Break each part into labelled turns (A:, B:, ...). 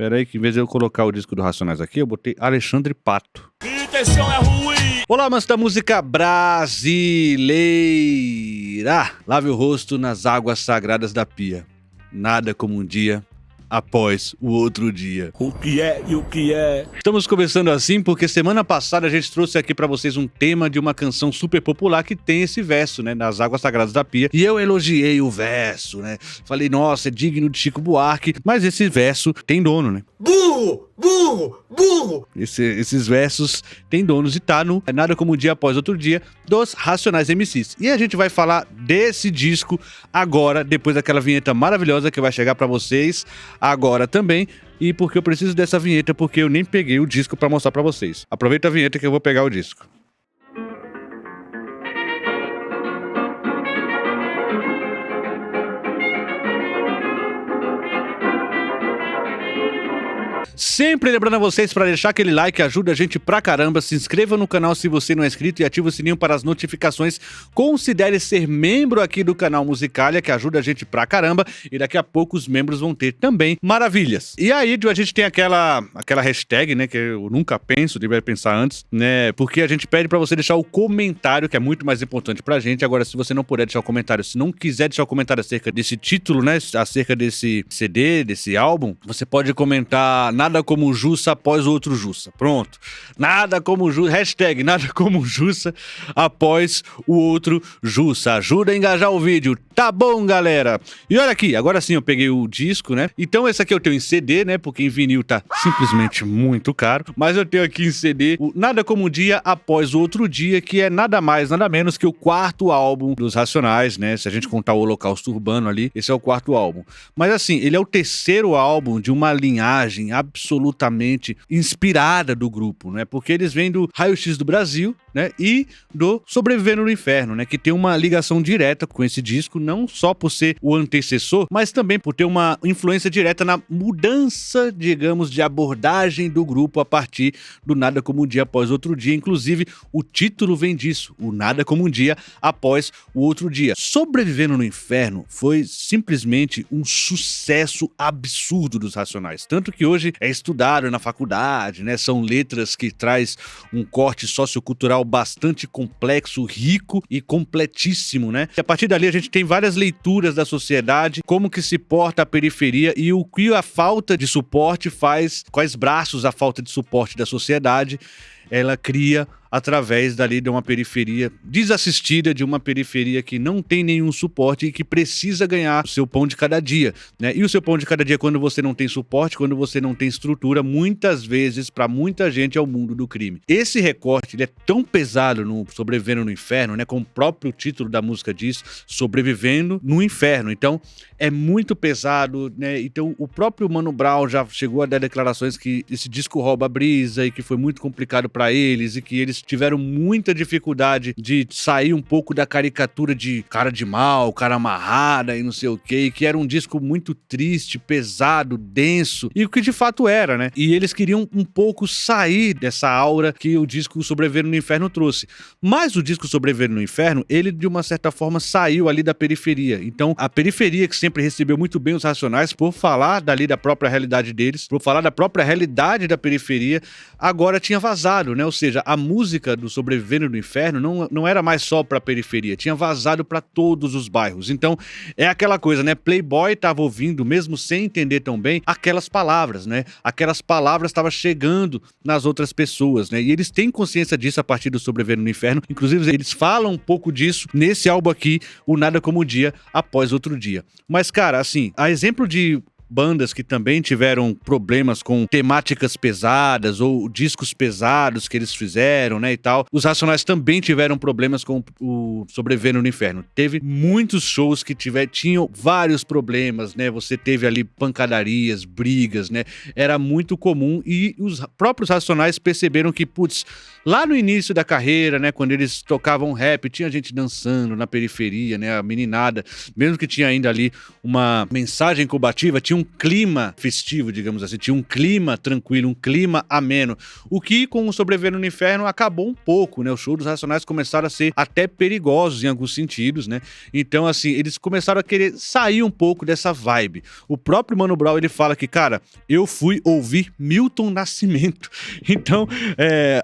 A: Pera aí que em vez de eu colocar o disco do Racionais aqui, eu botei Alexandre Pato.
B: Intenção é ruim.
A: Olá, amantes da música brasileira. Lave o rosto nas águas sagradas da pia. Nada como um dia após o outro dia.
B: O que é e o que é?
A: Estamos começando assim porque semana passada a gente trouxe aqui pra vocês um tema de uma canção super popular que tem esse verso, né, nas águas sagradas da pia. E eu elogiei o verso, né? Falei, nossa, é digno de Chico Buarque, mas esse verso tem dono, né?
B: Burro! Burro! Burro!
A: Esses versos têm donos e tá no Nada Como Um Dia Após Outro Dia dos Racionais MCs. E a gente vai falar desse disco agora, depois daquela vinheta maravilhosa que vai chegar pra vocês agora também. E porque eu preciso dessa vinheta, porque eu nem peguei o disco pra mostrar pra vocês. Aproveita a vinheta que eu vou pegar o disco. Sempre lembrando a vocês para deixar aquele like, ajuda a gente pra caramba, se inscreva no canal se você não é inscrito e ativa o sininho para as notificações, considere ser membro aqui do canal Musicalia, que ajuda a gente pra caramba, e daqui a pouco os membros vão ter também maravilhas. E aí a gente tem aquela hashtag, né, que eu nunca penso, deveria pensar antes, né, porque a gente pede pra você deixar o comentário, que é muito mais importante pra gente. Agora, se você não puder deixar o comentário, se não quiser deixar o comentário acerca desse título, né, acerca desse CD, desse álbum, você pode comentar nada como Jussa após o outro Jussa. Pronto. Nada como Jussa. Hashtag nada como Jussa após o outro Jussa. Ajuda a engajar o vídeo. Tá bom, galera? E olha aqui, agora sim eu peguei o disco, né? Então esse aqui eu tenho em CD, né? Porque em vinil tá simplesmente muito caro. Mas eu tenho aqui em CD o Nada Como Um Dia Após o Outro Dia, que é nada mais, nada menos que o quarto álbum dos Racionais, né? Se a gente contar o Holocausto Urbano ali, esse é o quarto álbum. Mas assim, ele é o terceiro álbum de uma linhagem absolutamente inspirada do grupo, né? Porque eles vêm do Raio-X do Brasil, né? E do Sobrevivendo no Inferno, né? Que tem uma ligação direta com esse disco, não só por ser o antecessor, mas também por ter uma influência direta na mudança, digamos, de abordagem do grupo a partir do Nada Como Um Dia Após Outro Dia. Inclusive, o título vem disso, o Nada Como Um Dia Após o Outro Dia. Sobrevivendo no Inferno foi simplesmente um sucesso absurdo dos Racionais, tanto que hoje é estudado na faculdade, né? São letras que traz um corte sociocultural bastante complexo, rico e completíssimo, né? E a partir dali a gente tem várias leituras da sociedade, como que se porta a periferia e o que a falta de suporte faz, quais braços a falta de suporte da sociedade ela cria através dali de uma periferia desassistida, de uma periferia que não tem nenhum suporte e que precisa ganhar o seu pão de cada dia, né? E o seu pão de cada dia, quando você não tem suporte, quando você não tem estrutura, muitas vezes, para muita gente, é o mundo do crime. Esse recorte, ele é tão pesado no Sobrevivendo no Inferno, né? Como o próprio título da música diz, Sobrevivendo no Inferno. Então, é muito pesado, né? Então, o próprio Mano Brown já chegou a dar declarações que esse disco rouba a brisa e que foi muito complicado para eles e que eles tiveram muita dificuldade de sair um pouco da caricatura de cara de mal, cara amarrada e não sei o quê, que era um disco muito triste, pesado, denso, e o que de fato era, né? E eles queriam um pouco sair dessa aura que o disco Sobrevivendo no Inferno trouxe. Mas o disco Sobrevivendo no Inferno, ele de uma certa forma saiu ali da periferia. Então, a periferia que sempre recebeu muito bem os Racionais por falar dali da própria realidade deles, por falar da própria realidade da periferia, agora tinha vazado, né? Ou seja, a música do Sobrevivendo no Inferno não era mais só pra periferia, tinha vazado pra todos os bairros. Então, é aquela coisa, né? Playboy tava ouvindo, mesmo sem entender tão bem, aquelas palavras, né? Aquelas palavras estavam chegando nas outras pessoas, né? E eles têm consciência disso a partir do Sobrevivendo no Inferno. Inclusive, eles falam um pouco disso nesse álbum aqui, o Nada Como Um Dia Após Outro Dia. Mas, cara, assim, a exemplo de bandas que também tiveram problemas com temáticas pesadas ou discos pesados que eles fizeram, né, e tal. Os Racionais também tiveram problemas com o Sobrevivendo no Inferno. Teve muitos shows que tinham vários problemas, né, você teve ali pancadarias, brigas, né, era muito comum e os próprios Racionais perceberam que, putz, lá no início da carreira, né, quando eles tocavam rap, tinha gente dançando na periferia, né, a meninada, mesmo que tinha ainda ali uma mensagem combativa, tinha um clima festivo, digamos assim, tinha um clima tranquilo, um clima ameno, o que com o Sobreviver no Inferno acabou um pouco, né? Os shows dos Racionais começaram a ser até perigosos em alguns sentidos, né? Então, assim, eles começaram a querer sair um pouco dessa vibe. O próprio Mano Brown, ele fala que, cara, eu fui ouvir Milton Nascimento. Então,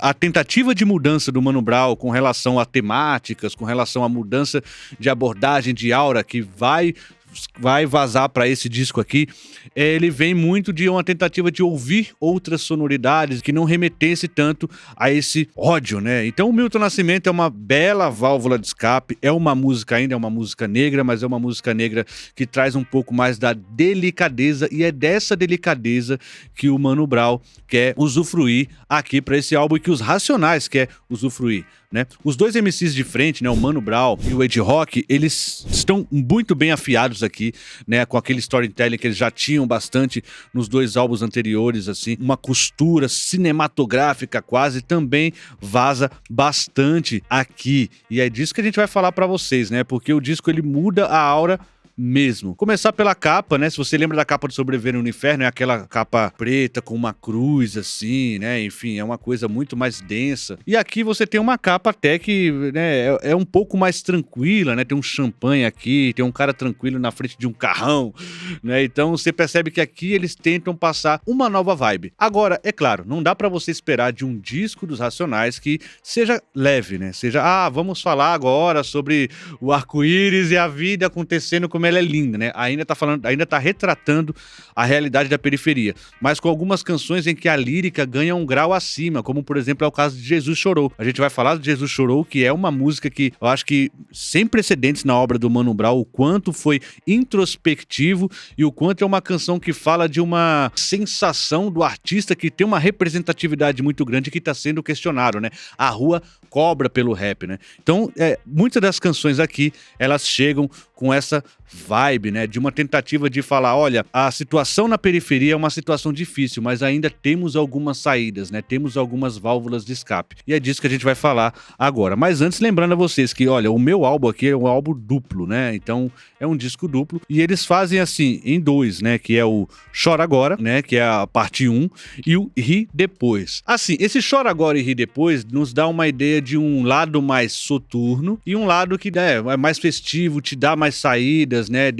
A: a tentativa de mudança do Mano Brown com relação a temáticas, com relação à mudança de abordagem, de aura, que vai vazar para esse disco aqui, ele vem muito de uma tentativa de ouvir outras sonoridades que não remetesse tanto a esse ódio, né? Então o Milton Nascimento é uma bela válvula de escape, é uma música ainda, é uma música negra, mas é uma música negra que traz um pouco mais da delicadeza, e é dessa delicadeza que o Mano Brown quer usufruir aqui para esse álbum e que os Racionais quer usufruir, né? Os dois MCs de frente, né, o Mano Brown e o Ed Rock, eles estão muito bem afiados aqui, né, com aquele storytelling que eles já tinham bastante nos dois álbuns anteriores, assim, uma costura cinematográfica quase também vaza bastante aqui, e é disso que a gente vai falar pra vocês, né, porque o disco ele muda a aura mesmo. Começar pela capa, né? Se você lembra da capa do Sobreviver no Inferno, é aquela capa preta com uma cruz assim, né? Enfim, é uma coisa muito mais densa. E aqui você tem uma capa até que, né, é um pouco mais tranquila, né? Tem um champanhe aqui, tem um cara tranquilo na frente de um carrão, né? Então você percebe que aqui eles tentam passar uma nova vibe. Agora, é claro, não dá pra você esperar de um disco dos Racionais que seja leve, né? Seja, vamos falar agora sobre o arco-íris e a vida acontecendo como ela é linda, né? Ainda tá retratando a realidade da periferia, mas com algumas canções em que a lírica ganha um grau acima, como por exemplo é o caso de Jesus Chorou. A gente vai falar de Jesus Chorou, que é uma música que eu acho que sem precedentes na obra do Mano Brown, o quanto foi introspectivo e o quanto é uma canção que fala de uma sensação do artista que tem uma representatividade muito grande que tá sendo questionado, né? A rua cobra pelo rap, né? Então, muitas das canções aqui, elas chegam com essa vibe, né, de uma tentativa de falar, olha, a situação na periferia é uma situação difícil, mas ainda temos algumas saídas, né, temos algumas válvulas de escape. E é disso que a gente vai falar agora. Mas antes, lembrando a vocês que, olha, o meu álbum aqui é um álbum duplo, né, então é um disco duplo, e eles fazem assim, em dois, né, que é o Chora Agora, né, que é a parte 1, e o Ri Depois. Assim, esse Chora Agora e Ri Depois nos dá uma ideia de um lado mais soturno e um lado que é mais festivo, te dá mais saídas, né,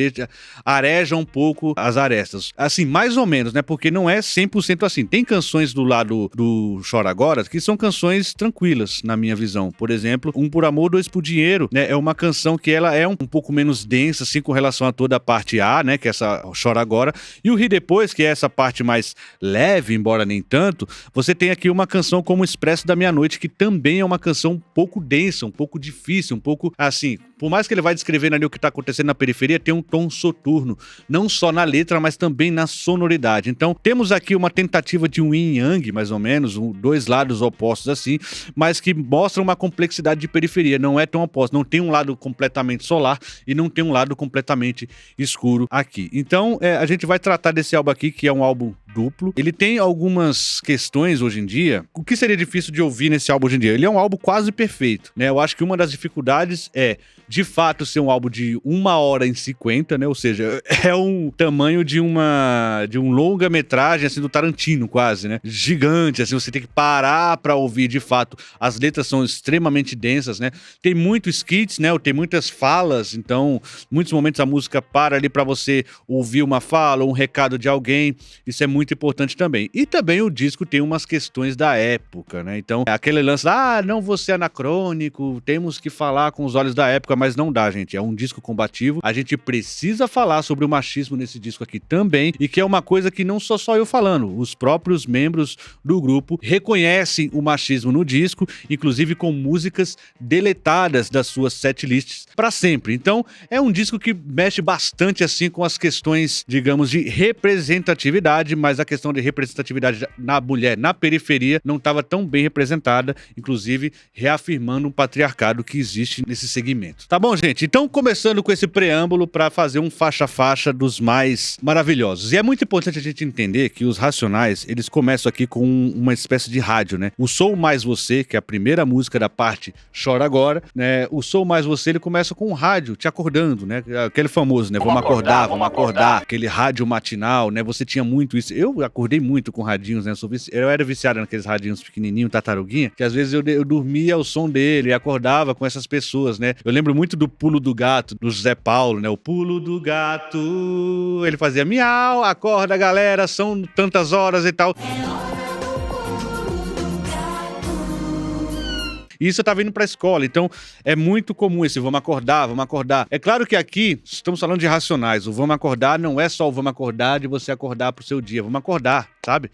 A: areja um pouco as arestas. Assim, mais ou menos, né, porque não é 100% assim. Tem canções do lado do Chora Agora que são canções tranquilas, na minha visão. Por exemplo, Um Por Amor, Dois por Dinheiro, né, é uma canção que ela é um pouco menos densa, assim, com relação a toda a parte A, né, que é essa Chora Agora. E o Ri Depois, que é essa parte mais leve, embora nem tanto, você tem aqui uma canção como Expresso da Meia-Noite, que também é uma canção um pouco densa, um pouco difícil, um pouco, assim, por mais que ele vai descrevendo ali o que tá acontecendo na periferia, tem um tom soturno, não só na letra, mas também na sonoridade. Então, temos aqui uma tentativa de um yin e yang, mais ou menos, dois lados opostos assim, mas que mostram uma complexidade de periferia, não é tão oposto, não tem um lado completamente solar e não tem um lado completamente escuro aqui. Então, a gente vai tratar desse álbum aqui, que é um álbum duplo. Ele tem algumas questões hoje em dia. O que seria difícil de ouvir nesse álbum hoje em dia? Ele é um álbum quase perfeito, né? Eu acho que uma das dificuldades é, de fato, ser um álbum de 1h50, né? Ou seja, é um tamanho de um longa-metragem, assim, do Tarantino, quase, né? Gigante, assim, você tem que parar pra ouvir, de fato. As letras são extremamente densas, né? Tem muitos skits, né? Tem muitas falas, então, muitos momentos a música para ali pra você ouvir uma fala, um recado de alguém. Isso é muito importante também. E também o disco tem umas questões da época, né? Então, aquele lance, não vou ser anacrônico, temos que falar com os olhos da época, mas não dá, gente. É um disco combativo. A gente precisa falar sobre o machismo nesse disco aqui também, e que é uma coisa que não sou só eu falando. Os próprios membros do grupo reconhecem o machismo no disco, inclusive com músicas deletadas das suas setlists para sempre. Então, é um disco que mexe bastante assim com as questões, digamos, de representatividade, mas mas a questão de representatividade na mulher, na periferia, não estava tão bem representada, inclusive reafirmando um patriarcado que existe nesse segmento. Tá bom, gente? Então, começando com esse preâmbulo para fazer um faixa-faixa dos mais maravilhosos. E é muito importante a gente entender que os Racionais, eles começam aqui com uma espécie de rádio, né? O Sou Mais Você, que é a primeira música da parte Chora Agora, né? O Sou Mais Você, ele começa com um rádio te acordando, né? Aquele famoso, né? Vamos acordar. Aquele rádio matinal, né? Você tinha muito isso. Eu acordei muito com radinhos, né? Eu era viciado naqueles radinhos pequenininhos, tartaruguinha, que às vezes eu dormia ao som dele e acordava com essas pessoas, né? Eu lembro muito do Pulo do Gato, do José Paulo, né? O Pulo do Gato. Ele fazia miau, acorda galera, são tantas horas e tal. E isso eu tava indo pra escola, então é muito comum esse vamos acordar. É claro que aqui estamos falando de Racionais, o vamos acordar não é só o vamos acordar de você acordar pro seu dia, vamos acordar, sabe?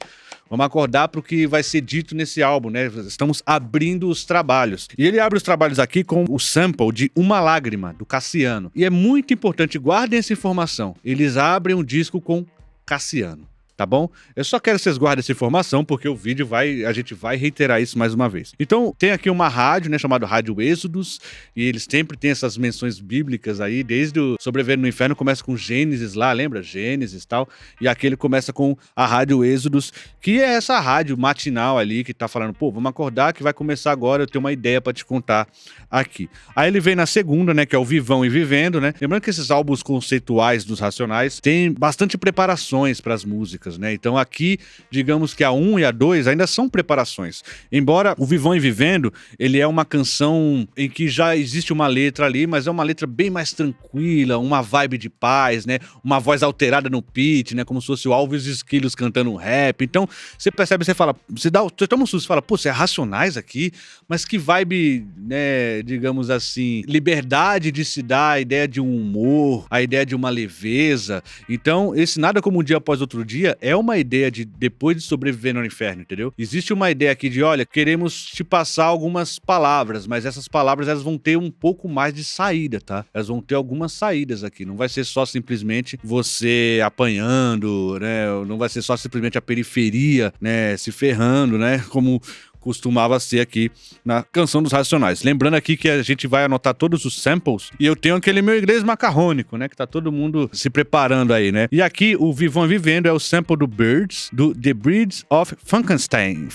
A: Vamos acordar pro que vai ser dito nesse álbum, né? Estamos abrindo os trabalhos. E ele abre os trabalhos aqui com o sample de Uma Lágrima, do Cassiano. E é muito importante, guardem essa informação, eles abrem um disco com Cassiano. Tá bom? Eu só quero que vocês guardem essa informação, porque o vídeo a gente vai reiterar isso mais uma vez. Então, tem aqui uma rádio, né, chamada Rádio Êxodos, e eles sempre têm essas menções bíblicas aí, desde o Sobrevivendo no Inferno, começa com Gênesis lá, lembra? Gênesis e tal, e aqui ele começa com a Rádio Êxodos, que é essa rádio matinal ali, que tá falando, pô, vamos acordar que vai começar agora, eu tenho uma ideia pra te contar aqui. Aí ele vem na segunda, né, que é o Vivão e Vivendo, né? Lembrando que esses álbuns conceituais dos Racionais têm bastante preparações pras músicas, né? Então aqui, digamos que a 1 e a 2 ainda são preparações. Embora o Vivão e Vivendo, ele é uma canção em que já existe uma letra ali, mas é uma letra bem mais tranquila, uma vibe de paz, né? Uma voz alterada no pitch, né? Como se fosse o Alves Esquilos cantando um rap. Então, você percebe, você fala, você toma um susto, você fala, pô, você é Racionais aqui, mas que vibe, né, digamos assim, liberdade de se dar a ideia de um humor, a ideia de uma leveza. Então, esse Nada Como Um Dia Após Outro Dia é uma ideia de depois de sobreviver no inferno, entendeu? Existe uma ideia aqui de, olha, queremos te passar algumas palavras, mas essas palavras elas vão ter um pouco mais de saída, tá? Elas vão ter algumas saídas aqui, não vai ser só simplesmente você apanhando, né? Não vai ser só simplesmente a periferia, né, se ferrando, né? Como costumava ser aqui na Canção dos Racionais. Lembrando aqui que a gente vai anotar todos os samples e eu tenho aquele meu inglês macarrônico, né? Que tá todo mundo se preparando aí, né? E aqui o Vivão Vivendo é o sample do Birds, do The Breeds of Frankenstein,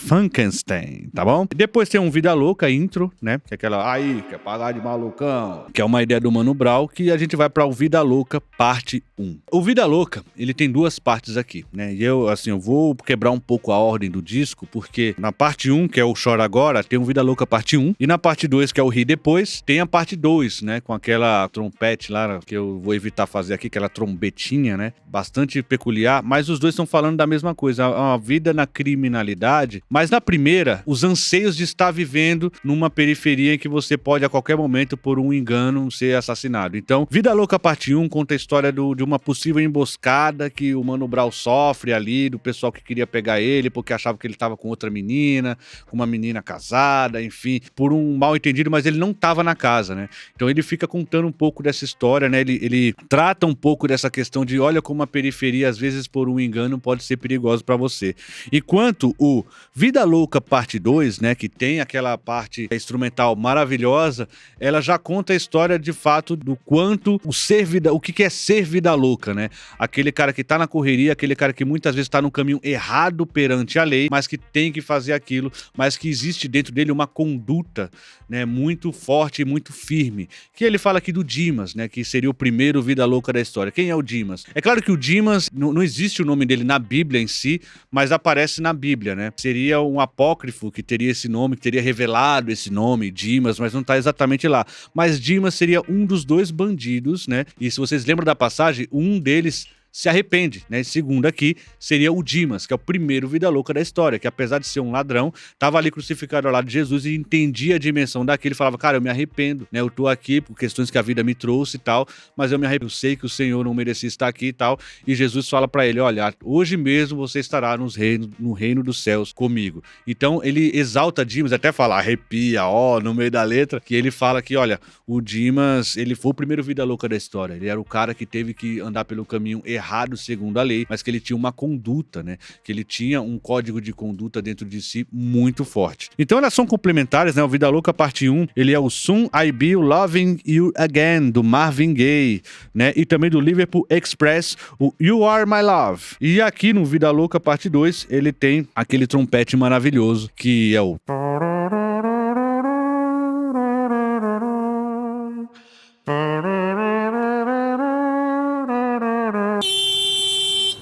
A: tá bom? E depois tem um Vida Louca, intro, né? Que é aquela, aí, quer pagar de malucão? Que é uma ideia do Mano Brown, que a gente vai pra o Vida Louca, parte 1. O Vida Louca, ele tem duas partes aqui, né? E eu vou quebrar um pouco a ordem do disco, porque na parte 1, que é o Chora Agora, tem o Vida Louca parte 1, e na parte 2, que é o Ri Depois, tem a parte 2, né, com aquela trompete lá, que eu vou evitar fazer aqui, aquela trombetinha, né, bastante peculiar, mas os dois estão falando da mesma coisa, uma vida na criminalidade, mas na primeira, os anseios de estar vivendo numa periferia em que você pode a qualquer momento, por um engano, ser assassinado. Então, Vida Louca parte 1 conta a história de uma possível emboscada que o Mano Brown sofre ali, do pessoal que queria pegar ele, porque achava que ele estava com outra menina, com uma menina casada, enfim, por um mal entendido, mas ele não estava na casa, né? Então ele fica contando um pouco dessa história, né? Ele trata um pouco dessa questão de olha como a periferia, às vezes, por um engano, pode ser perigosa para você. Enquanto o Vida Louca parte 2, né, que tem aquela parte instrumental maravilhosa, ela já conta a história, de fato, do quanto o que é ser vida louca, né? Aquele cara que tá na correria, aquele cara que muitas vezes tá no caminho errado perante a lei, mas que tem que fazer aquilo, mas que existe dentro dele uma conduta, né, muito forte e muito firme. Que ele fala aqui do Dimas, né, que seria o primeiro Vida Louca da história. Quem é o Dimas? É claro que o Dimas, não existe o nome dele na Bíblia em si, mas aparece na Bíblia, né? Seria um apócrifo que teria esse nome, que teria revelado esse nome, Dimas, mas não tá exatamente lá. Mas Dimas seria um dos dois bandidos, né? E se vocês lembram da passagem, um deles se arrepende, né? Segundo aqui, seria o Dimas, que é o primeiro Vida Louca da história, que apesar de ser um ladrão, estava ali crucificado ao lado de Jesus e entendia a dimensão daquilo, falava, cara, eu me arrependo, né? Eu tô aqui por questões que a vida me trouxe e tal, mas eu me arrependo, eu sei que o Senhor não merecia estar aqui e tal, e Jesus fala para ele, olha, hoje mesmo você estará no reino dos céus comigo. Então ele exalta Dimas, até fala, arrepia, no meio da letra, que ele fala que, olha, o Dimas, ele foi o primeiro Vida Louca da história, ele era o cara que teve que andar pelo caminho errado, errado segundo a lei, mas que ele tinha uma conduta, né? Que ele tinha um código de conduta dentro de si muito forte. Então elas são complementares, né? O Vida Louca parte 1, ele é o Soon I Be Loving You Again, do Marvin Gaye, né? E também do Liverpool Express, o You Are My Love. E aqui no Vida Louca parte 2, ele tem aquele trompete maravilhoso, que é o...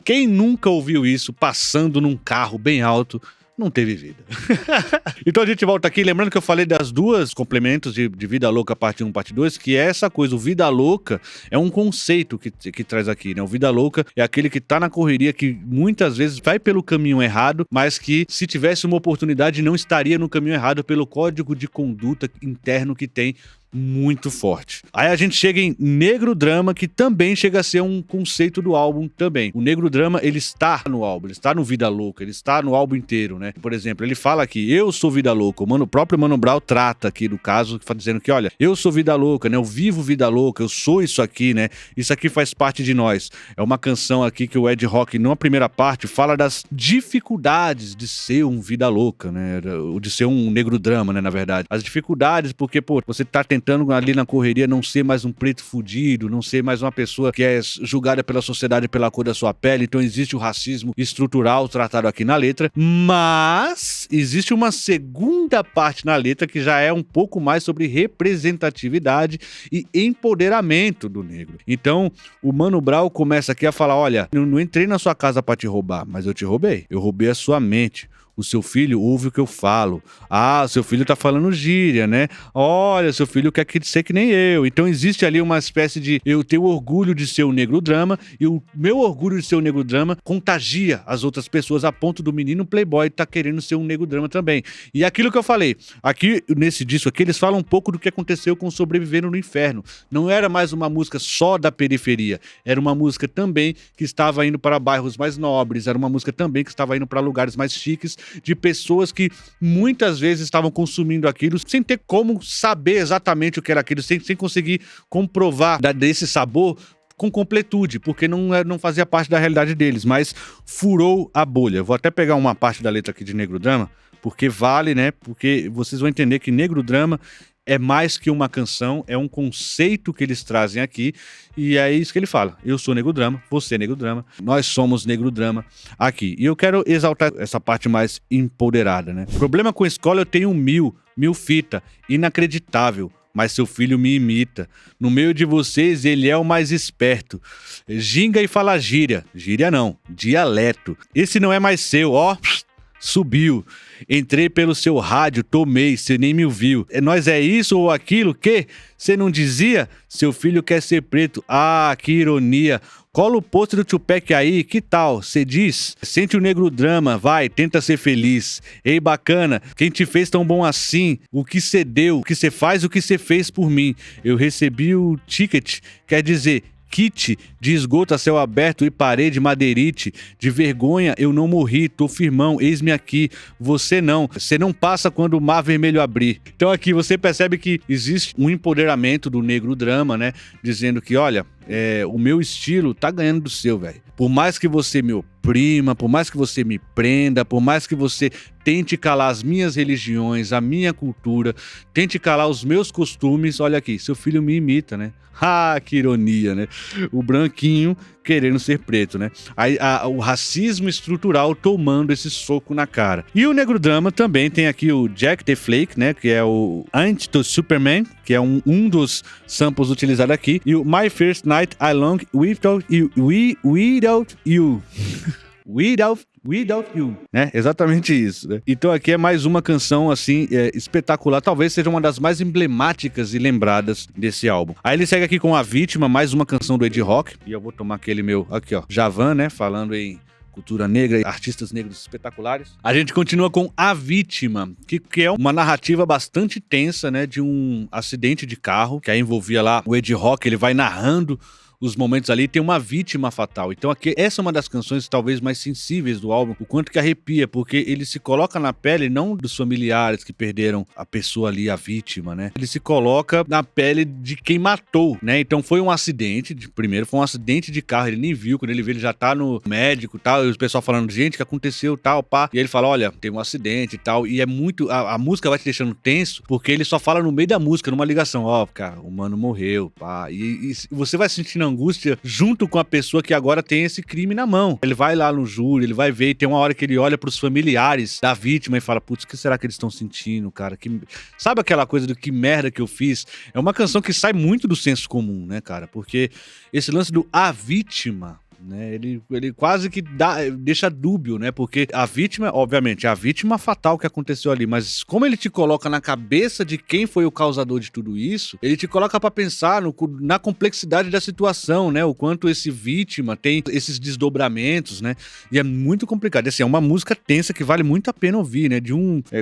A: Quem nunca ouviu isso passando num carro bem alto não teve vida. Então a gente volta aqui, lembrando que eu falei das duas complementos de Vida Louca parte 1 parte 2, que é essa coisa, o Vida Louca é um conceito que traz aqui, né? O Vida Louca é aquele que tá na correria, que muitas vezes vai pelo caminho errado, mas que se tivesse uma oportunidade não estaria no caminho errado pelo código de conduta interno que tem muito forte. Aí a gente chega em Negro Drama, que também chega a ser um conceito do álbum também. O Negro Drama, ele está no álbum, ele está no Vida Louca, ele está no álbum inteiro, né? Por exemplo, ele fala aqui, eu sou Vida Louca. O próprio Mano Brown trata aqui do caso, dizendo que, olha, eu sou Vida Louca, né? Eu vivo Vida Louca, eu sou isso aqui, né? Isso aqui faz parte de nós. É uma canção aqui que o Ed Rock, na primeira parte, fala das dificuldades de ser um Vida Louca, né? De ser um Negro Drama, né? Na verdade. As dificuldades, porque, pô, você tá tentando ali na correria não ser mais um preto fudido, não ser mais uma pessoa que é julgada pela sociedade pela cor da sua pele, então existe o racismo estrutural tratado aqui na letra, mas existe uma segunda parte na letra que já é um pouco mais sobre representatividade e empoderamento do negro. Então, o Mano Brown começa aqui a falar, olha, eu não entrei na sua casa pra te roubar, mas eu te roubei. Eu roubei a sua mente. O seu filho ouve o que eu falo. Ah, seu filho tá falando gíria, né? Olha, seu filho quer ser que nem eu. Então existe ali uma espécie de... Eu tenho orgulho de ser um negro drama e o meu orgulho de ser um negro drama contagia as outras pessoas a ponto do menino playboy tá querendo ser um negro drama também. E aquilo que eu falei, aqui nesse disco aqui, eles falam um pouco do que aconteceu com Sobrevivendo no Inferno. Não era mais uma música só da periferia. Era uma música também que estava indo para bairros mais nobres. Era uma música também que estava indo para lugares mais chiques, de pessoas que muitas vezes estavam consumindo aquilo sem ter como saber exatamente o que era aquilo, sem conseguir comprovar desse sabor com completude, porque não fazia parte da realidade deles, mas furou a bolha. Vou até pegar uma parte da letra aqui de Negro Drama, porque vale, né? Porque vocês vão entender que Negro Drama é mais que uma canção, é um conceito que eles trazem aqui, e é isso que ele fala. Eu sou Negro Drama, você é Negro Drama, nós somos Negro Drama aqui. E eu quero exaltar essa parte mais empoderada, né? Problema com a escola eu tenho mil fita, inacreditável. Mas seu filho me imita. No meio de vocês, ele é o mais esperto. Ginga e fala gíria. Gíria não, dialeto. Esse não é mais seu, ó... Subiu, entrei pelo seu rádio, tomei, você nem me ouviu. Nós é isso ou aquilo que? Você não dizia? Seu filho quer ser preto. Ah, que ironia. Cola o pôster do Tupac aí, que tal? Cê diz? Sente o negro drama, vai, tenta ser feliz. Ei, bacana, quem te fez tão bom assim? O que cê deu, o que cê faz, o que cê fez por mim. Eu recebi o ticket, quer dizer... Kit de esgoto a céu aberto e parede madeirite. De vergonha eu não morri, tô firmão, eis-me aqui. Você não passa quando o mar vermelho abrir. Então aqui você percebe que existe um empoderamento do negro drama, né? Dizendo que, olha, o meu estilo tá ganhando do seu, velho. Por mais que você me oprima, por mais que você me prenda, por mais que você tente calar as minhas religiões, a minha cultura, tente calar os meus costumes, olha aqui, seu filho me imita, né? Ah, que ironia, né? O branquinho querendo ser preto, né? O racismo estrutural tomando esse soco na cara. E o Negro Drama também tem aqui o Jack the Flake, né? Que é o Anti Superman, que é um dos samples utilizados aqui. E o My First Night I Long Without You. Without You. Without You, né? Exatamente isso, né? Então aqui é mais uma canção, assim, espetacular. Talvez seja uma das mais emblemáticas e lembradas desse álbum. Aí ele segue aqui com A Vítima, mais uma canção do Ed Rock. E eu vou tomar aquele meu, aqui ó, Javan, né? Falando em cultura negra e artistas negros espetaculares. A gente continua com A Vítima, que é uma narrativa bastante tensa, né? De um acidente de carro, que aí envolvia lá o Ed Rock, ele vai narrando os momentos ali, tem uma vítima fatal. Então aqui, essa é uma das canções talvez mais sensíveis do álbum, o quanto que arrepia, porque ele se coloca na pele não dos familiares que perderam a pessoa ali, a vítima, né? Ele se coloca na pele de quem matou, né? Então foi um acidente, primeiro foi um acidente de carro, ele nem viu, quando ele vê ele já tá no médico e tal, e o pessoal falando, gente, o que aconteceu, tal, pá. E ele fala, olha, teve um acidente e tal, e é muito, a música vai te deixando tenso, porque ele só fala no meio da música, numa ligação, ó, cara, o mano morreu, pá. E você vai sentindo angústia junto com a pessoa que agora tem esse crime na mão. Ele vai lá no júri, ele vai ver, e tem uma hora que ele olha pros familiares da vítima e fala, putz, o que será que eles estão sentindo, cara? Sabe aquela coisa do que merda que eu fiz? É uma canção que sai muito do senso comum, né, cara? Porque esse lance do a vítima, né, ele quase que deixa dúbio, né? Porque a vítima, obviamente, é a vítima fatal que aconteceu ali, mas como ele te coloca na cabeça de quem foi o causador de tudo isso, ele te coloca pra pensar na complexidade da situação, né? O quanto esse vítima tem esses desdobramentos, né? E é muito complicado. Assim, é uma música tensa que vale muito a pena ouvir, né?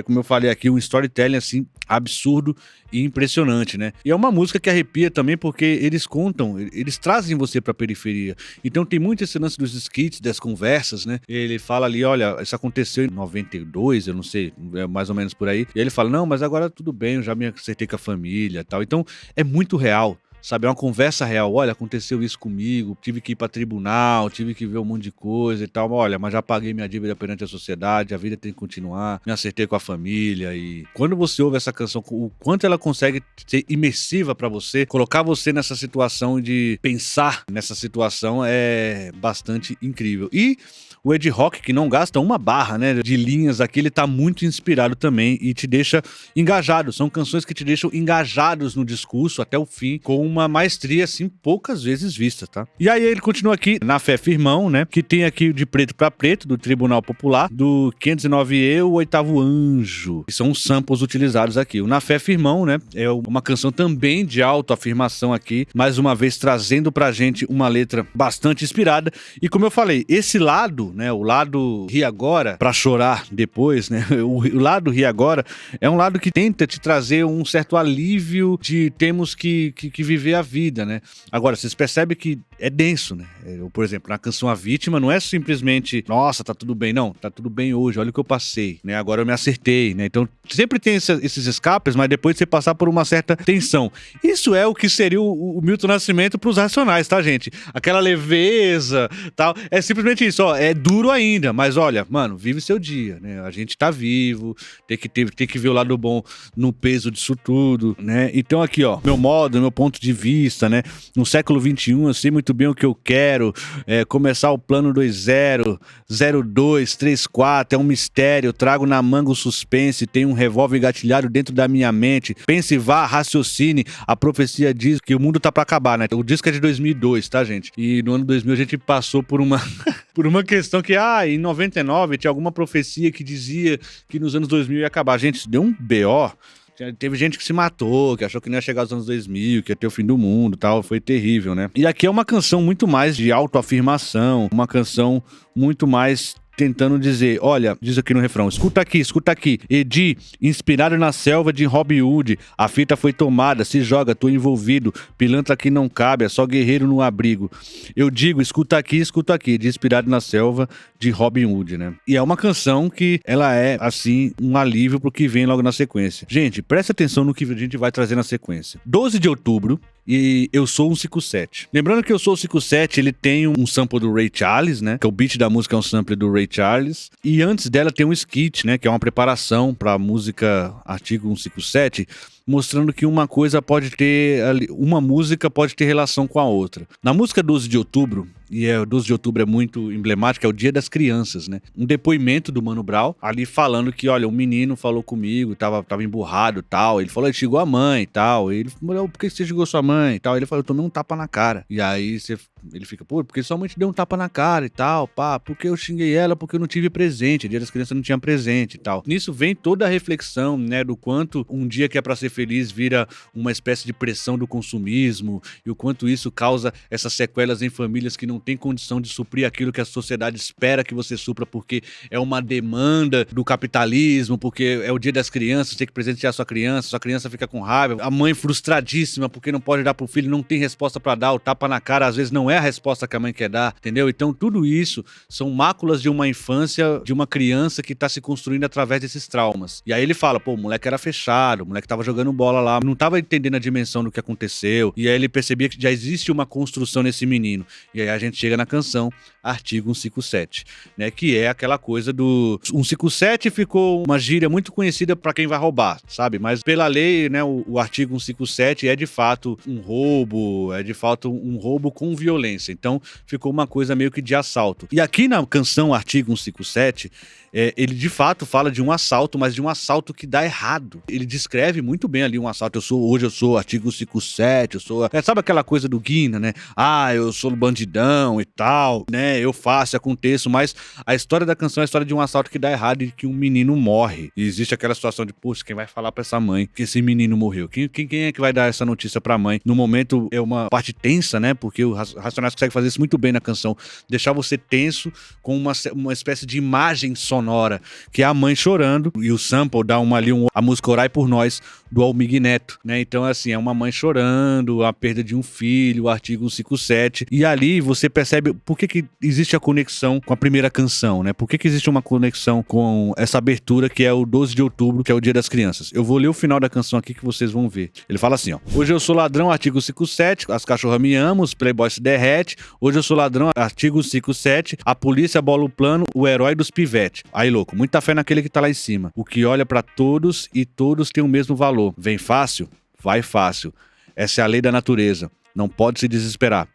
A: Como eu falei aqui, um storytelling assim absurdo e impressionante, né? E é uma música que arrepia também porque eles trazem você pra periferia. Então tem muito esse lance dos skits, das conversas, né? Ele fala ali, olha, isso aconteceu em 92, eu não sei, é mais ou menos por aí. E ele fala, não, mas agora tudo bem, eu já me acertei com a família e tal. Então é muito real. Sabe, é uma conversa real. Olha, aconteceu isso comigo, tive que ir pra tribunal, tive que ver um monte de coisa e tal. Olha, mas já paguei minha dívida perante a sociedade, a vida tem que continuar, me acertei com a família. E quando você ouve essa canção, o quanto ela consegue ser imersiva pra você, colocar você nessa situação de pensar nessa situação é bastante incrível. E o Ed Rock, que não gasta uma barra, né, de linhas aqui, ele tá muito inspirado também e te deixa engajado. São canções que te deixam engajados no discurso até o fim, com uma maestria, assim, poucas vezes vista, tá? E aí ele continua aqui, Na Fé Firmão, né, que tem aqui de Preto pra Preto, do Tribunal Popular, do 509E, o Oitavo Anjo, que são os samples utilizados aqui. O Na Fé Firmão, né, é uma canção também de autoafirmação aqui, mais uma vez trazendo pra gente uma letra bastante inspirada. E como eu falei, esse lado, né, o lado ri agora pra chorar depois, né, o lado ri agora é um lado que tenta te trazer um certo alívio de termos que viver a vida, né. Agora, vocês percebem que é denso, né. Por exemplo, na canção A Vítima não é simplesmente, nossa, tá tudo bem, não, tá tudo bem hoje, olha o que eu passei, né, agora eu me acertei, né. Então sempre tem esses escapes, mas depois você passar por uma certa tensão. Isso é o que seria o Milton Nascimento pros Racionais, tá, gente? Aquela leveza, tal, é simplesmente isso, ó, é duro ainda, mas olha, mano, vive seu dia, né? A gente tá vivo, tem que ver o lado bom no peso disso tudo, né? Então aqui, ó, meu ponto de vista, né? No século XXI, eu sei muito bem o que eu quero, começar o plano 2.0, 02, 34, é um mistério, trago na manga o suspense, tem um revólver gatilhado dentro da minha mente, pense, vá, raciocine, a profecia diz que o mundo tá pra acabar, né? O disco é de 2002, tá, gente? E no ano 2000 a gente passou por uma questão que, em 99 tinha alguma profecia que dizia que nos anos 2000 ia acabar. Gente, isso deu um BO. Teve gente que se matou, que achou que não ia chegar aos anos 2000, que ia ter o fim do mundo e tal. Foi terrível, né? E aqui é uma canção muito mais de autoafirmação, uma canção muito mais tentando dizer, olha, diz aqui no refrão, escuta aqui, Edi, inspirado na selva de Robin Hood, a fita foi tomada, se joga, tô envolvido, pilantra que não cabe, é só guerreiro no abrigo. Eu digo, escuta aqui, de inspirado na selva de Robin Hood, né? E é uma canção que ela é, assim, um alívio pro que vem logo na sequência. Gente, presta atenção no que a gente vai trazer na sequência. 12 de outubro, e Eu Sou um 57. Lembrando que Eu Sou o 57, ele tem um sample do Ray Charles, né? Que o beat da música é um sample do Ray Charles. E antes dela tem um skit, né? Que é uma preparação pra música Artigo 157, mostrando que uma música pode ter relação com a outra. Na música 12 de outubro, 12 de outubro é muito emblemático, é o Dia das Crianças, né? Um depoimento do Mano Brown, ali falando que, olha, um menino falou comigo, tava emburrado e tal, ele falou, ele xingou a mãe e tal, ele falou, por que você xingou sua mãe e tal? Ele falou, eu tomei um tapa na cara. E aí você Ele fica, pô, porque sua mãe te deu um tapa na cara e tal, pá, porque eu xinguei ela porque eu não tive presente, dia das crianças não tinha presente e tal. Nisso vem toda a reflexão, né, do quanto um dia que é pra ser feliz vira uma espécie de pressão do consumismo e o quanto isso causa essas sequelas em famílias que não têm condição de suprir aquilo que a sociedade espera que você supra porque é uma demanda do capitalismo, porque é o dia das crianças, tem que presentear sua criança fica com raiva, a mãe frustradíssima porque não pode dar pro filho, não tem resposta pra dar, o tapa na cara às vezes não é a resposta que a mãe quer dar, entendeu? Então tudo isso são máculas de uma infância de uma criança que tá se construindo através desses traumas. E aí ele fala, pô, o moleque era fechado, o moleque tava jogando bola lá, não tava entendendo a dimensão do que aconteceu, e aí ele percebia que já existe uma construção nesse menino. E aí a gente chega na canção Artigo 157, né, que é aquela coisa do 157 ficou uma gíria muito conhecida pra quem vai roubar, sabe? Mas pela lei, né, o artigo 157 é de fato um roubo, é de fato um roubo com violência. Então ficou uma coisa meio que de assalto. E aqui na canção Artigo 157, ele de fato fala de um assalto, mas de um assalto que dá errado. Ele descreve muito bem ali um assalto. Hoje eu sou artigo 157, eu sou... sabe aquela coisa do Guina, né? Ah, eu sou bandidão e tal, né? Eu faço, aconteço, mas a história da canção é a história de um assalto que dá errado e que um menino morre. E existe aquela situação de, poxa, quem vai falar pra essa mãe que esse menino morreu? Quem é que vai dar essa notícia pra mãe? No momento é uma parte tensa, né? Porque o Racionais consegue fazer isso muito bem na canção. Deixar você tenso com uma espécie de imagem sonora, que é a mãe chorando, e o sample dá a música Orai por Nós, do Almig Neto, né? Então, assim, é uma mãe chorando, a perda de um filho, o artigo 157, e ali você percebe por que existe a conexão com a primeira canção, né? Por que existe uma conexão com essa abertura, que é o 12 de outubro, que é o Dia das Crianças. Eu vou ler o final da canção aqui que vocês vão ver. Ele fala assim, ó: hoje eu sou ladrão, artigo 157, as cachorras me amam, os playboys se derrete, hoje eu sou ladrão, artigo 157, a polícia bola o plano, o herói dos pivetes. Aí, louco, muita fé naquele que tá lá em cima. O que olha pra todos e todos têm o mesmo valor. Vem fácil? Vai fácil. Essa é a lei da natureza. Não pode se desesperar.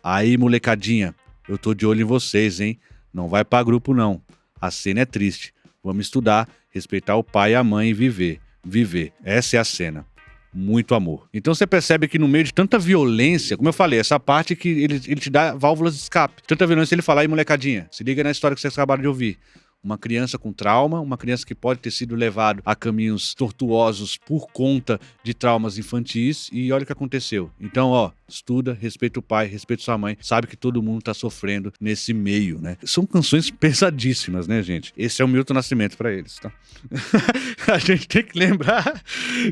A: Aí, molecadinha, eu tô de olho em vocês, hein? Não vai pra grupo, não. A cena é triste. Vamos estudar, respeitar o pai e a mãe e viver. Viver. Essa é a cena. Muito amor. Então você percebe que no meio de tanta violência, como eu falei, essa parte que ele te dá válvulas de escape. Tanta violência, ele fala, aí, molecadinha, se liga na história que vocês acabaram de ouvir. Uma criança com trauma, uma criança que pode ter sido levado a caminhos tortuosos por conta de traumas infantis, e olha o que aconteceu. Então, ó, estuda, respeita o pai, respeita sua mãe, sabe que todo mundo tá sofrendo nesse meio, né? São canções pesadíssimas, né, gente? Esse é o Milton Nascimento pra eles, tá? A gente tem que lembrar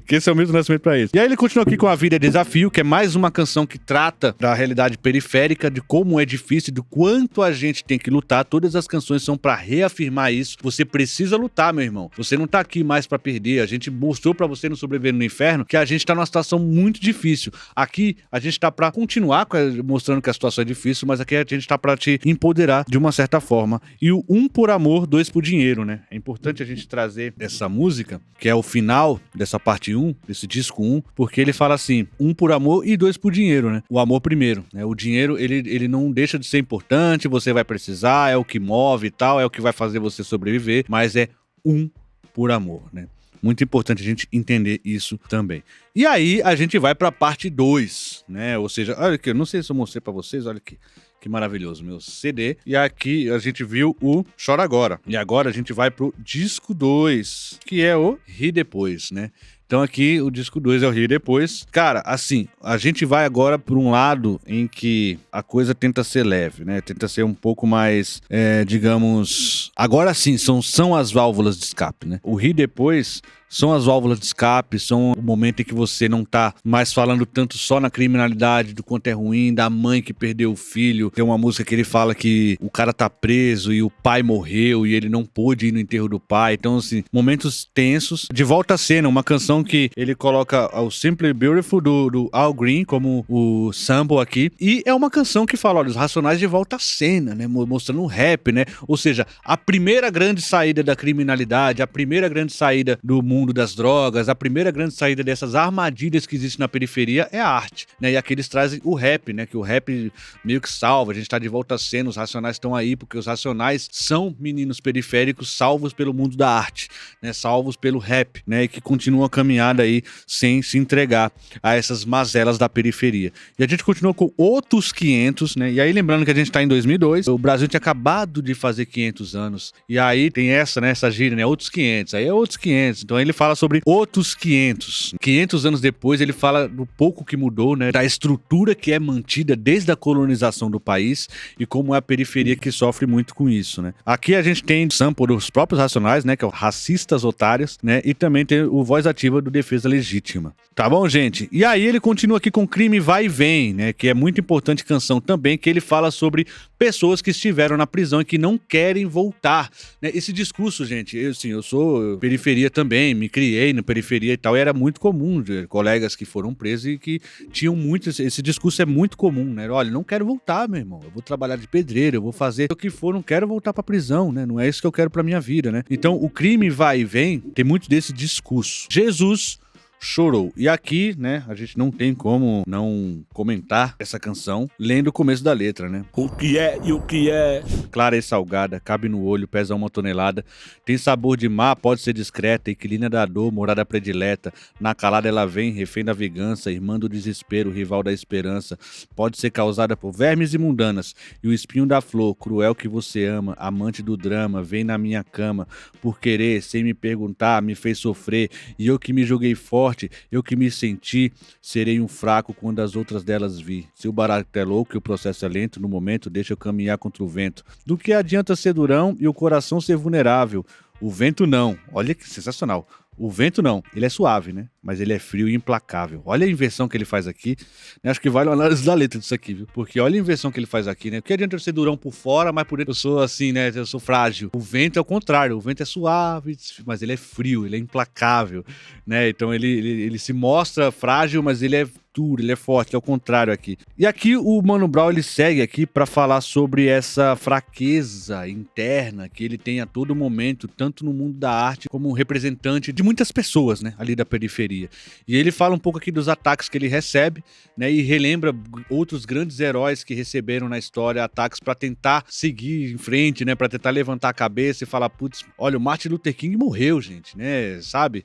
A: que esse é o Milton Nascimento pra eles. E aí ele continua aqui com A Vida é Desafio, que é mais uma canção que trata da realidade periférica, de como é difícil, do quanto a gente tem que lutar. Todas as canções são pra reafirmar isso. Você precisa lutar, meu irmão. Você não tá aqui mais pra perder. A gente mostrou pra você no Sobrevivendo no Inferno que a gente tá numa situação muito difícil. Aqui a gente tá pra continuar mostrando que a situação é difícil, mas aqui a gente tá pra te empoderar de uma certa forma. E o 1 por amor, 2 por dinheiro, né? É importante a gente trazer essa música, que é o final dessa parte 1, desse disco 1, porque ele fala assim, 1 por amor e 2 por dinheiro, né? O amor primeiro, né? O dinheiro, ele não deixa de ser importante, você vai precisar, é o que move e tal, é o que vai fazer você sobreviver, mas é 1 por amor, né? Muito importante a gente entender isso também. E aí a gente vai pra parte 2, né? Ou seja, olha aqui, eu não sei se eu mostrei pra vocês, olha aqui. Que maravilhoso, meu CD. E aqui a gente viu o Chora Agora. E agora a gente vai pro disco 2, que é o Ri Depois, né? Então aqui o disco 2 é o Ri Depois. Cara, assim, a gente vai agora por um lado em que a coisa tenta ser leve, né? Tenta ser um pouco mais, digamos... Agora sim, são as válvulas de escape, né? O Ri Depois são as válvulas de escape, são o momento em que você não tá mais falando tanto só na criminalidade, do quanto é ruim, da mãe que perdeu o filho. Tem uma música que ele fala que o cara tá preso e o pai morreu e ele não pôde ir no enterro do pai. Então, assim, momentos tensos. De Volta à Cena, uma canção que ele coloca o Simply Beautiful do Al Green como o sample aqui. E é uma canção que fala, olha, os Racionais de volta à cena, né? Mostrando um rap, né? Ou seja, a primeira grande saída da criminalidade, a primeira grande saída do mundo das drogas, a primeira grande saída dessas armadilhas que existem na periferia é a arte, né? E aqui eles trazem o rap, né? Que o rap meio que salva, a gente tá de volta à cena, os Racionais estão aí porque os Racionais são meninos periféricos salvos pelo mundo da arte, né? Salvos pelo rap, né? E que continuam caminhando caminhada aí sem se entregar a essas mazelas da periferia. E a gente continua com outros 500, né? E aí lembrando que a gente tá em 2002, o Brasil tinha acabado de fazer 500 anos. E aí tem essa, né, essa gíria, né, outros 500. Aí é outros 500. Então ele fala sobre outros 500. 500 anos depois ele fala do pouco que mudou, né, da estrutura que é mantida desde a colonização do país e como é a periferia que sofre muito com isso, né? Aqui a gente tem sample dos próprios Racionais, né, que é o Racistas Otários, né, e também tem o voz ativa do Defesa Legítima. Tá bom, gente? E aí ele continua aqui com Crime Vai e Vem, né, que é muito importante canção também, que ele fala sobre pessoas que estiveram na prisão e que não querem voltar, né? Esse discurso, gente, eu sou periferia também, me criei na periferia e tal, e era muito comum de colegas que foram presos e que tinham muito, esse discurso é muito comum, né? Olha, não quero voltar, meu irmão, eu vou trabalhar de pedreiro, eu vou fazer o que for, não quero voltar pra prisão, né? Não é isso que eu quero pra minha vida, né? Então, o Crime Vai e Vem tem muito desse discurso. Jesus chorou. E aqui, né, a gente não tem como não comentar essa canção lendo o começo da letra, né?
B: O que é e o que é?
A: Clara e salgada, cabe no olho, pesa 1 tonelada. Tem sabor de mar, pode ser discreta, inquilina da dor, morada predileta. Na calada ela vem, refém da vingança, irmã do desespero, rival da esperança. Pode ser causada por vermes e mundanas. E o espinho da flor, cruel que você ama, amante do drama, vem na minha cama. Por querer, sem me perguntar, me fez sofrer. E eu que me julguei forte, eu que me senti, serei um fraco quando as outras delas vi. Se o barato é louco e o processo é lento, no momento deixa eu caminhar contra o vento. Do que adianta ser durão e o coração ser vulnerável? O vento não. Olha que sensacional. O vento não, ele é suave, né? Mas ele é frio e implacável. Olha a inversão que ele faz aqui. Né? Acho que vale uma análise da letra disso aqui, viu? Porque olha a inversão que ele faz aqui, né? Porque adianta eu ser durão por fora, mas por dentro eu sou assim, né? Eu sou frágil. O vento é o contrário. O vento é suave, mas ele é frio, ele é implacável, né? Então ele se mostra frágil, mas ele é duro, ele é forte, é o contrário aqui. E aqui o Mano Brown, ele segue aqui pra falar sobre essa fraqueza interna que ele tem a todo momento, tanto no mundo da arte como um representante de muitas pessoas, né, ali da periferia. E ele fala um pouco aqui dos ataques que ele recebe, né, e relembra outros grandes heróis que receberam na história ataques pra tentar seguir em frente, né, pra tentar levantar a cabeça e falar, putz, olha, o Martin Luther King morreu, gente, né, sabe?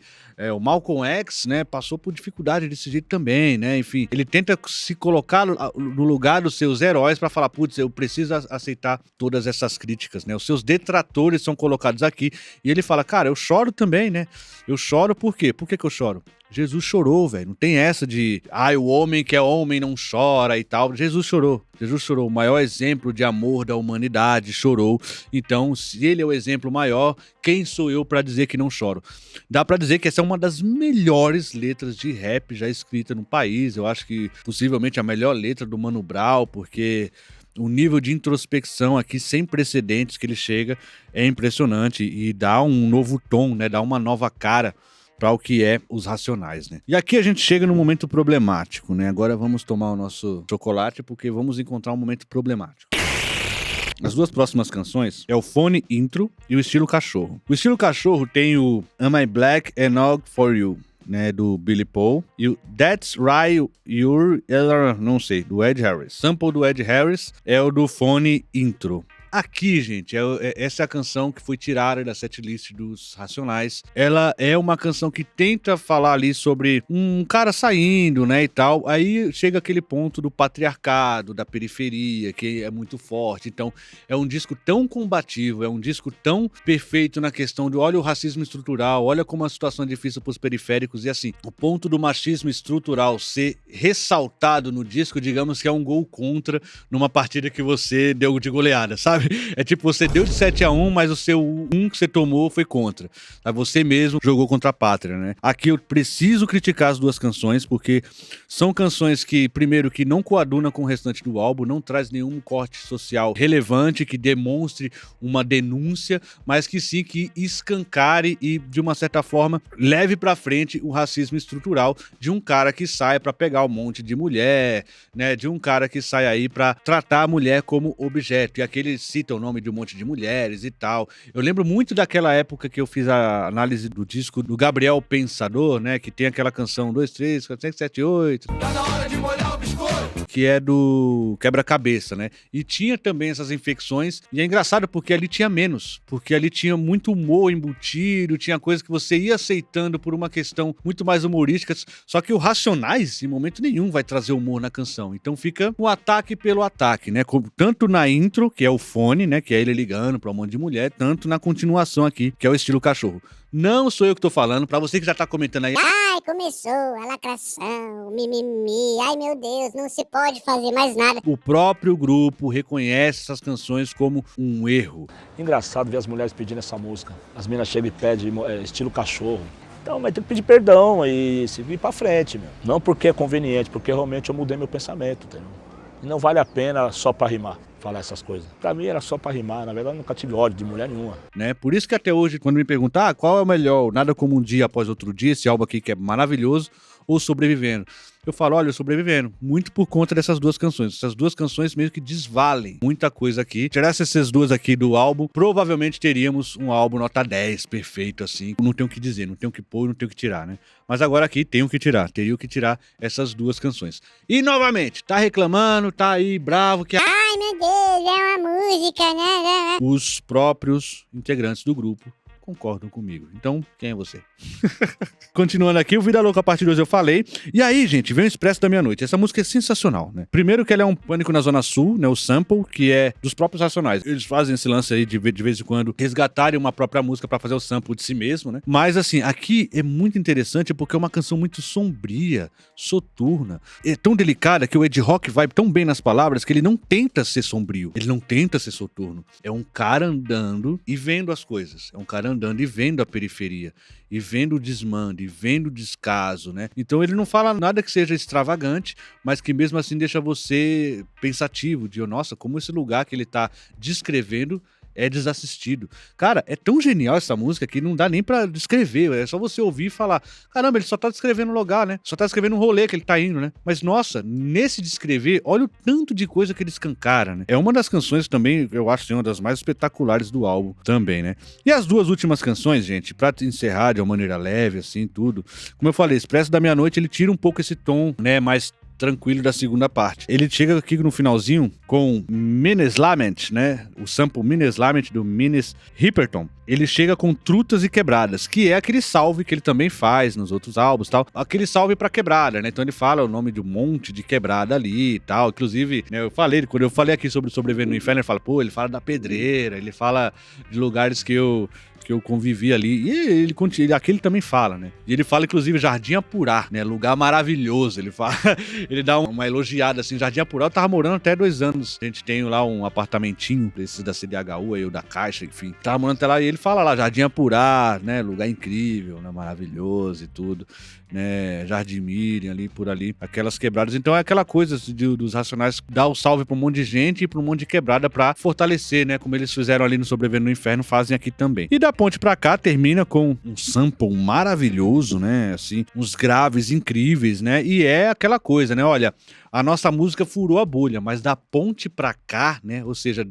A: O Malcolm X, né, passou por dificuldade desse jeito também, né, enfim, ele tenta se colocar no lugar dos seus heróis pra falar, putz, eu preciso aceitar todas essas críticas, né, os seus detratores são colocados aqui, e ele fala, cara, eu choro também, né, eu choro por quê? Por que que eu choro? Jesus chorou, velho. Não tem essa de, o homem que é homem não chora e tal. Jesus chorou. Jesus chorou. O maior exemplo de amor da humanidade chorou. Então, se ele é o exemplo maior, quem sou eu pra dizer que não choro? Dá pra dizer que essa é uma das melhores letras de rap já escrita no país. Eu acho que possivelmente a melhor letra do Mano Brown, porque o nível de introspecção aqui sem precedentes que ele chega é impressionante e dá um novo tom, né? Dá uma nova cara para o que é os Racionais, né? E aqui a gente chega num momento problemático, né? Agora vamos tomar o nosso chocolate porque vamos encontrar um momento problemático. As duas próximas canções é o Fone Intro e o Estilo Cachorro. O Estilo Cachorro tem o Am I Black Enough For You, né, do Billy Paul, e o That's Right You're, não sei, do Ed Harris. Sample do Ed Harris é o do Fone Intro. Aqui, gente, essa é a canção que foi tirada da setlist dos Racionais. Ela é uma canção que tenta falar ali sobre um cara saindo, né, e tal. Aí chega aquele ponto do patriarcado, da periferia, que é muito forte. Então, é um disco tão combativo, é um disco tão perfeito na questão de, olha o racismo estrutural, olha como a situação é difícil para os periféricos. E assim, o ponto do machismo estrutural ser ressaltado no disco, digamos que é um gol contra numa partida que você deu de goleada, sabe? É tipo, você deu de 7-1, mas o seu 1 que você tomou foi contra. Você mesmo jogou contra a pátria, né? Aqui eu preciso criticar as duas canções, porque são canções que, primeiro, que não coadunam com o restante do álbum, não traz nenhum corte social relevante que demonstre uma denúncia, mas que sim, que escancare e, de uma certa forma, leve pra frente o racismo estrutural de um cara que sai pra pegar um monte de mulher, né? De um cara que sai aí pra tratar a mulher como objeto. E aquele cita o nome de um monte de mulheres e tal. Eu lembro muito daquela época que eu fiz a análise do disco do Gabriel Pensador, né? Que tem aquela canção 2, 3, 4, 5, 7, 8.
B: Tá na hora de molhar o biscoito.
A: que é do quebra-cabeça, né? E tinha também essas infecções, e é engraçado porque ali tinha menos, porque ali tinha muito humor embutido, tinha coisa que você ia aceitando por uma questão muito mais humorística, só que o Racionais, em momento nenhum, vai trazer humor na canção. Então fica um ataque pelo ataque, né? Tanto na intro, que é o fone, né? Que é ele ligando pra um monte de mulher, tanto na continuação aqui, que é o estilo cachorro. Não sou eu que tô falando, pra você que já tá comentando aí.
C: Ai, começou a lacração, mimimi, ai meu Deus, não se pode fazer mais nada.
A: O próprio grupo reconhece essas canções como um erro.
B: Engraçado ver as mulheres pedindo essa música. As meninas chegam e pedem estilo cachorro. Então vai ter que pedir perdão e se vir pra frente, meu. Não porque é conveniente, porque realmente eu mudei meu pensamento, entendeu? E não vale a pena só pra rimar falar essas coisas. Pra mim era só pra rimar, na verdade eu nunca tive ódio de mulher nenhuma.
A: Né? Por isso que até hoje, quando me perguntam qual é o melhor, Nada Como Um Dia Após Outro Dia, esse álbum aqui que é maravilhoso, ou Sobrevivendo. Eu falo, olha, Sobrevivendo, muito por conta dessas duas canções. Essas duas canções meio que desvalem muita coisa aqui. Tirasse essas duas aqui do álbum, provavelmente teríamos um álbum nota 10, perfeito, assim. Não tenho o que dizer, não tenho o que pôr, não tenho o que tirar, né? Mas agora aqui tenho que tirar, teria que tirar essas duas canções. E novamente, tá reclamando, tá aí bravo que...
C: Ai meu Deus, é uma música, né?
A: Os próprios integrantes do grupo concordam comigo. Então, quem é você? Continuando aqui, o Vida Louca Parte 2 eu falei. E aí, gente, vem o Expresso da Meia-Noite. Essa música é sensacional, né? Primeiro que ela é um Pânico na Zona Sul, né? O sample, que é dos próprios Racionais. Eles fazem esse lance aí de vez em quando resgatarem uma própria música pra fazer o sample de si mesmo, né? Mas, assim, aqui é muito interessante porque é uma canção muito sombria, soturna. É tão delicada que o Ed Rock vai tão bem nas palavras que ele não tenta ser sombrio. Ele não tenta ser soturno. É um cara andando e vendo as coisas. É um cara andando e vendo a periferia, e vendo o desmando, e vendo o descaso, né? Então ele não fala nada que seja extravagante, mas que mesmo assim deixa você pensativo, de, nossa, como esse lugar que ele tá descrevendo é desassistido. Cara, é tão genial essa música que não dá nem pra descrever, é só você ouvir e falar, caramba, ele só tá descrevendo um lugar, né? Só tá descrevendo um rolê que ele tá indo, né? Mas, nossa, nesse descrever, olha o tanto de coisa que ele escancara, né? É uma das canções também, eu acho, assim, uma das mais espetaculares do álbum também, né? E as duas últimas canções, gente, pra encerrar de uma maneira leve, assim, tudo, como eu falei, Expresso da Meia-Noite, ele tira um pouco esse tom, né, mais tranquilo da segunda parte. Ele chega aqui no finalzinho com Minas Lament, né? O sample Minas Lament do Minas Hipperton. Ele chega com Trutas e Quebradas, que é aquele salve que ele também faz nos outros álbuns e tal. Aquele salve pra quebrada, né? Então ele fala o nome de um monte de quebrada ali e tal. Inclusive, né, quando eu falei aqui sobre Sobrevivendo no Inferno, ele fala da pedreira, ele fala de lugares que eu convivi ali. E aqui ele também fala, né? E ele fala, inclusive, Jardim Apurá, né? Lugar maravilhoso. Ele fala, ele dá uma elogiada, assim. Jardim Apurá, eu tava morando até 2 anos. A gente tem lá um apartamentinho, desses da CDHU, aí, ou da Caixa, enfim. Tava morando até lá e ele fala lá, Jardim Apurá, né? Lugar incrível, né? Maravilhoso e tudo, né? Jardim Miriam ali, por ali. Aquelas quebradas. Então é aquela coisa dos Racionais dar o salve pra um monte de gente e pra um monte de quebrada pra fortalecer, né? Como eles fizeram ali no Sobrevivendo no Inferno, fazem aqui também. E da ponte pra cá termina com um sample maravilhoso, né? Assim, uns graves incríveis, né? E é aquela coisa, né? Olha, a nossa música furou a bolha, mas da ponte pra cá, né? Ou seja,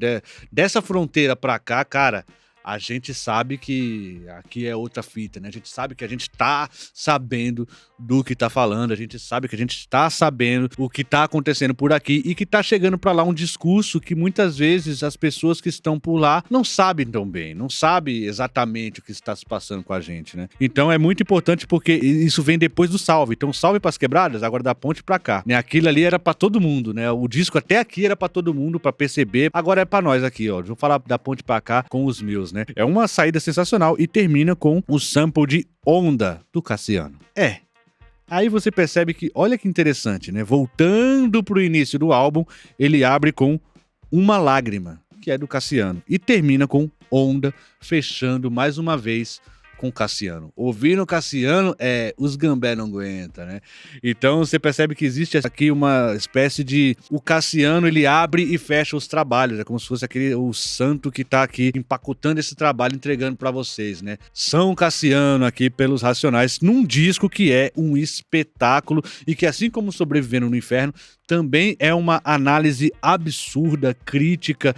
A: dessa fronteira pra cá, cara, a gente sabe que aqui é outra fita, né? A gente sabe que a gente tá sabendo do que tá falando, a gente sabe que a gente tá sabendo o que tá acontecendo por aqui e que tá chegando pra lá um discurso que muitas vezes as pessoas que estão por lá não sabem tão bem, não sabem exatamente o que está se passando com a gente, né? Então é muito importante porque isso vem depois do salve. Então salve pras quebradas, agora da ponte pra cá, né? Aquilo ali era pra todo mundo, né? O disco até aqui era pra todo mundo, pra perceber. Agora é pra nós aqui, ó. Vou falar da ponte pra cá com os meus, né? É uma saída sensacional e termina com o sample de Onda do Cassiano. Aí você percebe que, olha que interessante, né? Voltando pro início do álbum, ele abre com Uma Lágrima, que é do Cassiano, e termina com Onda, fechando mais uma vez com Cassiano. Ouvindo Cassiano, os gambé não aguentam, né? Então você percebe que existe aqui uma espécie de... O Cassiano, ele abre e fecha os trabalhos, é como se fosse o santo que tá aqui empacotando esse trabalho, entregando pra vocês, né? São Cassiano aqui pelos Racionais, num disco que é um espetáculo e que, assim como Sobrevivendo no Inferno, também é uma análise absurda, crítica,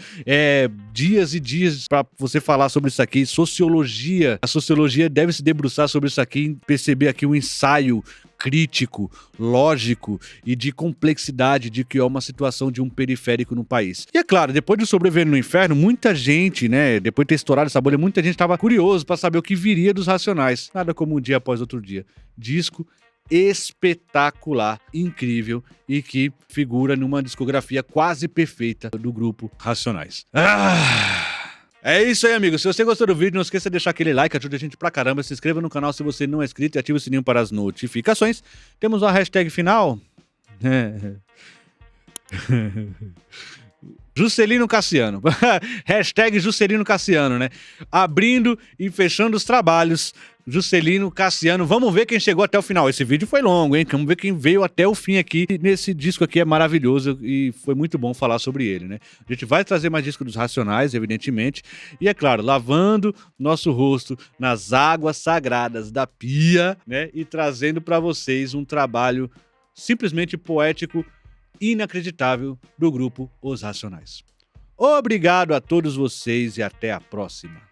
A: dias e dias pra você falar sobre isso aqui, sociologia. A sociologia deve se debruçar sobre isso aqui, perceber aqui um ensaio crítico, lógico e de complexidade de que é uma situação de um periférico no país. E é claro, depois de Sobreviver no Inferno, muita gente, né, depois de ter estourado essa bolha, muita gente estava curioso para saber o que viria dos Racionais. Nada como um dia após outro dia. Disco espetacular, incrível e que figura numa discografia quase perfeita do grupo Racionais. É isso aí, amigo. Se você gostou do vídeo, não esqueça de deixar aquele like, ajuda a gente pra caramba. Se inscreva no canal se você não é inscrito e ative o sininho para as notificações. Temos uma hashtag final. Juscelino Cassiano. Hashtag Juscelino Cassiano, né? Abrindo e fechando os trabalhos. Juscelino Cassiano. Vamos ver quem chegou até o final. Esse vídeo foi longo, hein? Vamos ver quem veio até o fim aqui. Nesse disco aqui é maravilhoso e foi muito bom falar sobre ele, né? A gente vai trazer mais disco dos Racionais, evidentemente. E é claro, lavando nosso rosto nas águas sagradas da pia, né? E trazendo para vocês um trabalho simplesmente poético, inacreditável do grupo Os Racionais. Obrigado a todos vocês e até a próxima.